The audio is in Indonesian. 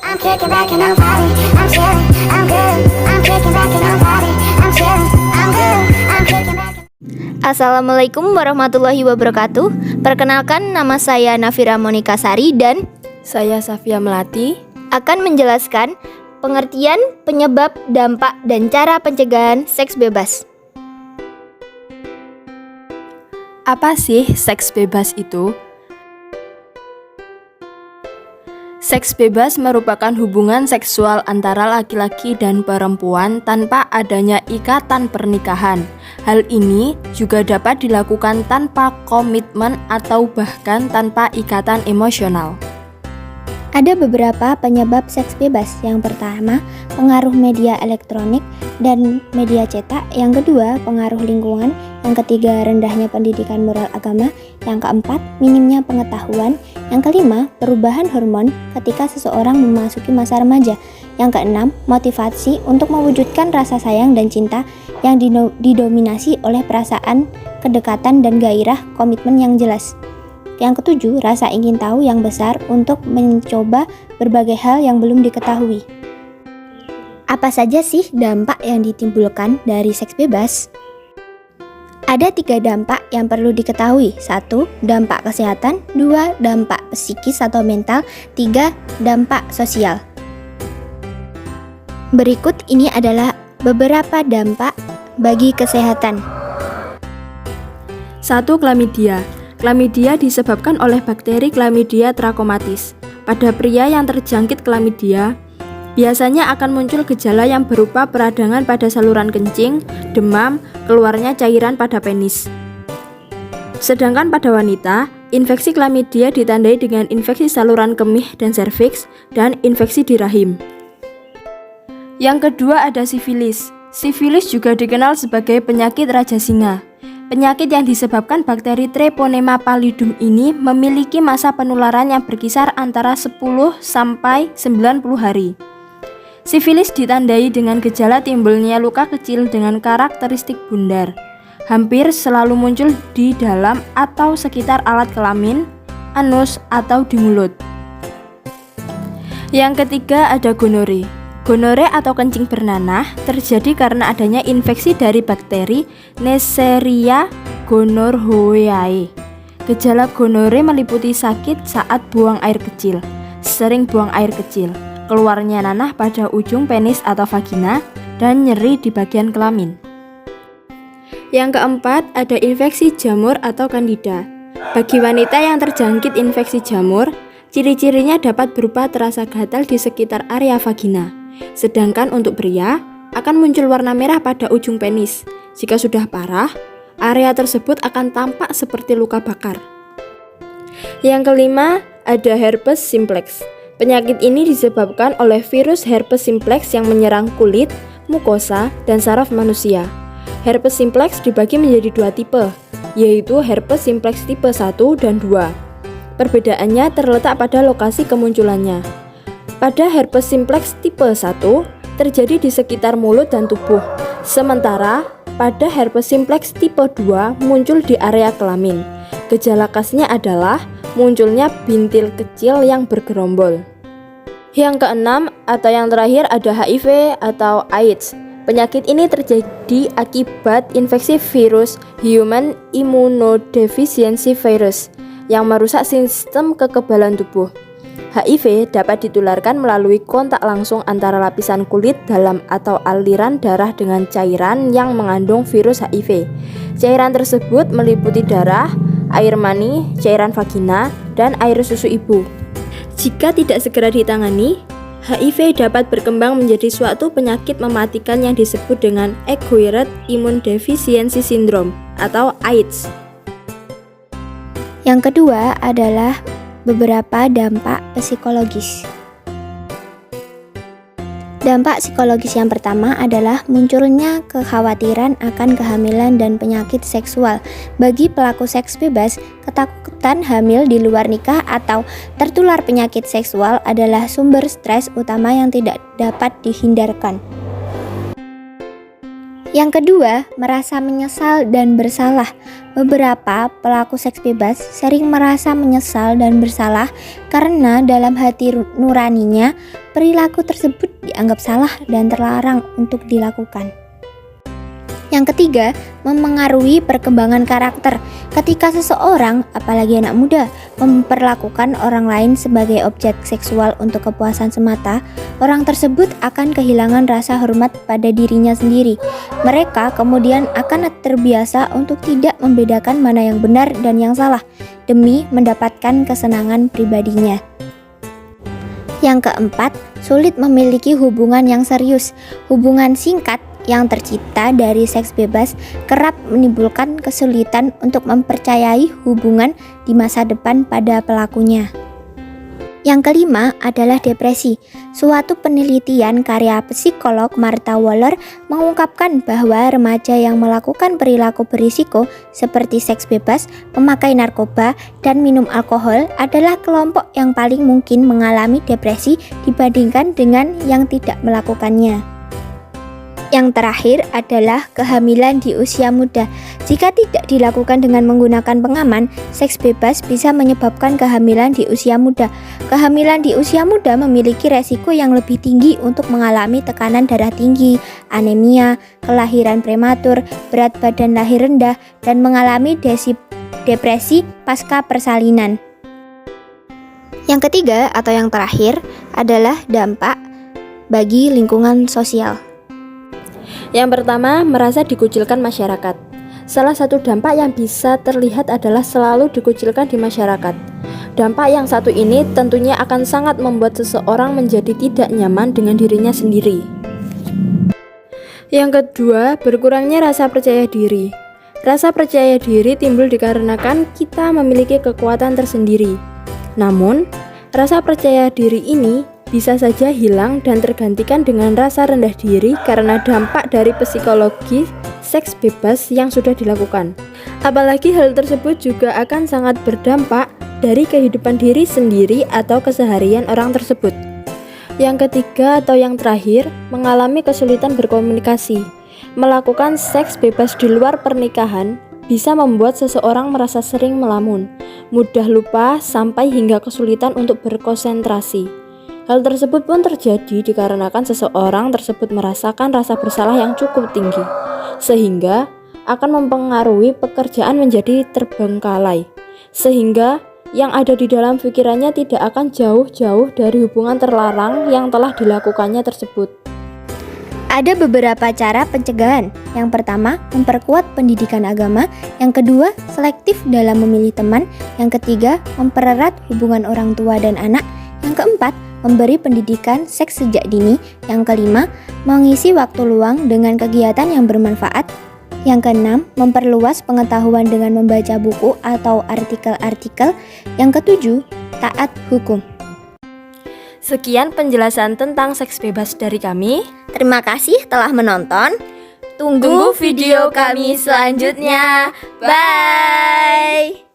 I'm kicking back and I'm vibing, I'm chilling, I'm good. I'm kicking back and I'm vibing, I'm chilling, I'm good. I'm kicking back. Assalamualaikum warahmatullahi wabarakatuh. Perkenalkan, nama saya Nafira Monika Sari dan Saya Safia Melati. akan menjelaskan pengertian, penyebab, dampak, dan cara pencegahan seks bebas. Apa sih seks bebas itu? Seks bebas merupakan hubungan seksual antara laki-laki dan perempuan tanpa adanya ikatan pernikahan. Hal ini juga dapat dilakukan tanpa komitmen atau bahkan tanpa ikatan emosional. Ada beberapa penyebab seks bebas. Yang pertama, pengaruh media elektronik dan media cetak. Yang kedua, pengaruh lingkungan. Yang ketiga, rendahnya pendidikan moral agama. Yang keempat, minimnya pengetahuan. Yang kelima, perubahan hormon ketika seseorang memasuki masa remaja. Yang keenam, motivasi untuk mewujudkan rasa sayang dan cinta yang didominasi oleh perasaan, kedekatan, dan gairah komitmen yang jelas. Yang ketujuh, rasa ingin tahu yang besar untuk mencoba berbagai hal yang belum diketahui. Apa saja sih dampak yang ditimbulkan dari seks bebas? Ada 3 dampak yang perlu diketahui. 1. Dampak kesehatan. 2. Dampak psikis atau mental. 3. Dampak sosial. Berikut ini adalah beberapa dampak bagi kesehatan. 1. Klamidia. Klamidia disebabkan oleh bakteri Chlamydia trachomatis. Pada pria yang terjangkit klamidia, biasanya akan muncul gejala yang berupa peradangan pada saluran kencing, demam, keluarnya cairan pada penis. Sedangkan pada wanita, infeksi klamidia ditandai dengan infeksi saluran kemih dan serviks, dan infeksi di rahim. Yang kedua ada sifilis. Sifilis juga dikenal sebagai penyakit raja singa. Penyakit yang disebabkan bakteri Treponema pallidum ini memiliki masa penularan yang berkisar antara 10 sampai 90 hari. Sifilis ditandai dengan gejala timbulnya luka kecil dengan karakteristik bundar. Hampir selalu muncul di dalam atau sekitar alat kelamin, anus, atau di mulut. Yang ketiga ada gonore. Gonore atau kencing bernanah terjadi karena adanya infeksi dari bakteri Neisseria gonorrhoeae. Gejala gonore meliputi sakit saat buang air kecil, sering buang air kecil, keluarnya nanah pada ujung penis atau vagina, dan nyeri di bagian kelamin. Yang keempat ada infeksi jamur atau candida. Bagi wanita yang terjangkit infeksi jamur, ciri-cirinya dapat berupa terasa gatal di sekitar area vagina. Sedangkan untuk pria, akan muncul warna merah pada ujung penis. Jika sudah parah, area tersebut akan tampak seperti luka bakar. Yang kelima, ada herpes simplex. Penyakit ini disebabkan oleh virus herpes simplex yang menyerang kulit, mukosa, dan saraf manusia. Herpes simplex dibagi menjadi 2 tipe, yaitu herpes simplex tipe 1 dan 2. Perbedaannya terletak pada lokasi kemunculannya. Pada herpes simplex tipe 1 terjadi di sekitar mulut dan tubuh, sementara pada herpes simplex tipe 2 muncul di area kelamin. Gejala khasnya adalah munculnya bintil kecil yang bergerombol. Yang keenam atau yang terakhir ada HIV atau AIDS. Penyakit ini terjadi akibat infeksi virus Human Immunodeficiency Virus yang merusak sistem kekebalan tubuh. HIV dapat ditularkan melalui kontak langsung antara lapisan kulit dalam atau aliran darah dengan cairan yang mengandung virus HIV. Cairan tersebut meliputi darah, air mani, cairan vagina, dan air susu ibu. Jika tidak segera ditangani, HIV dapat berkembang menjadi suatu penyakit mematikan yang disebut dengan Acquired Immune Deficiency Syndrome atau AIDS. Yang kedua adalah beberapa dampak psikologis. Dampak psikologis yang pertama adalah munculnya kekhawatiran akan kehamilan dan penyakit seksual. Bagi pelaku seks bebas, ketakutan hamil di luar nikah atau tertular penyakit seksual adalah sumber stres utama yang tidak dapat dihindarkan. Yang kedua, merasa menyesal dan bersalah. Beberapa pelaku seks bebas sering merasa menyesal dan bersalah karena dalam hati nuraninya perilaku tersebut dianggap salah dan terlarang untuk dilakukan. Yang ketiga, memengaruhi perkembangan karakter. Ketika seseorang, apalagi anak muda, memperlakukan orang lain sebagai objek seksual untuk kepuasan semata, orang tersebut akan kehilangan rasa hormat pada dirinya sendiri. Mereka kemudian akan terbiasa untuk tidak membedakan mana yang benar dan yang salah demi mendapatkan kesenangan pribadinya. Yang keempat, sulit memiliki hubungan yang serius. Hubungan singkat yang tercipta dari seks bebas kerap menimbulkan kesulitan untuk mempercayai hubungan di masa depan pada pelakunya. Yang kelima adalah depresi. Suatu penelitian karya psikolog Martha Waller mengungkapkan bahwa remaja yang melakukan perilaku berisiko seperti seks bebas, memakai narkoba, dan minum alkohol adalah kelompok yang paling mungkin mengalami depresi dibandingkan dengan yang tidak melakukannya. Yang terakhir adalah kehamilan di usia muda. Jika tidak dilakukan dengan menggunakan pengaman, seks bebas bisa menyebabkan kehamilan di usia muda. Kehamilan di usia muda memiliki resiko yang lebih tinggi untuk mengalami tekanan darah tinggi, anemia, kelahiran prematur, berat badan lahir rendah, dan mengalami depresi pasca persalinan. Yang ketiga atau yang terakhir adalah dampak bagi lingkungan sosial. Yang pertama, merasa dikucilkan masyarakat. Salah satu dampak yang bisa terlihat adalah selalu dikucilkan di masyarakat. Dampak yang satu ini tentunya akan sangat membuat seseorang menjadi tidak nyaman dengan dirinya sendiri. Yang kedua, berkurangnya rasa percaya diri. Rasa percaya diri timbul dikarenakan kita memiliki kekuatan tersendiri. Namun, rasa percaya diri ini bisa saja hilang dan tergantikan dengan rasa rendah diri karena dampak dari psikologi seks bebas yang sudah dilakukan. Apalagi hal tersebut juga akan sangat berdampak dari kehidupan diri sendiri atau keseharian orang tersebut. Yang ketiga atau yang terakhir, mengalami kesulitan berkomunikasi. Melakukan seks bebas di luar pernikahan bisa membuat seseorang merasa sering melamun, mudah lupa sampai hingga kesulitan untuk berkonsentrasi. Hal tersebut pun terjadi dikarenakan seseorang tersebut merasakan rasa bersalah yang cukup tinggi, sehingga akan mempengaruhi pekerjaan menjadi terbengkalai, sehingga yang ada di dalam pikirannya tidak akan jauh-jauh dari hubungan terlarang yang telah dilakukannya tersebut. Ada beberapa cara pencegahan. Yang pertama, memperkuat pendidikan agama. Yang kedua, selektif dalam memilih teman. Yang ketiga, mempererat hubungan orang tua dan anak. Yang keempat, memberi pendidikan seks sejak dini. Yang kelima, mengisi waktu luang dengan kegiatan yang bermanfaat. Yang keenam, memperluas pengetahuan dengan membaca buku atau artikel-artikel. Yang ketujuh, taat hukum. Sekian penjelasan tentang seks bebas dari kami. Terima kasih telah menonton. Tunggu video kami selanjutnya. Bye!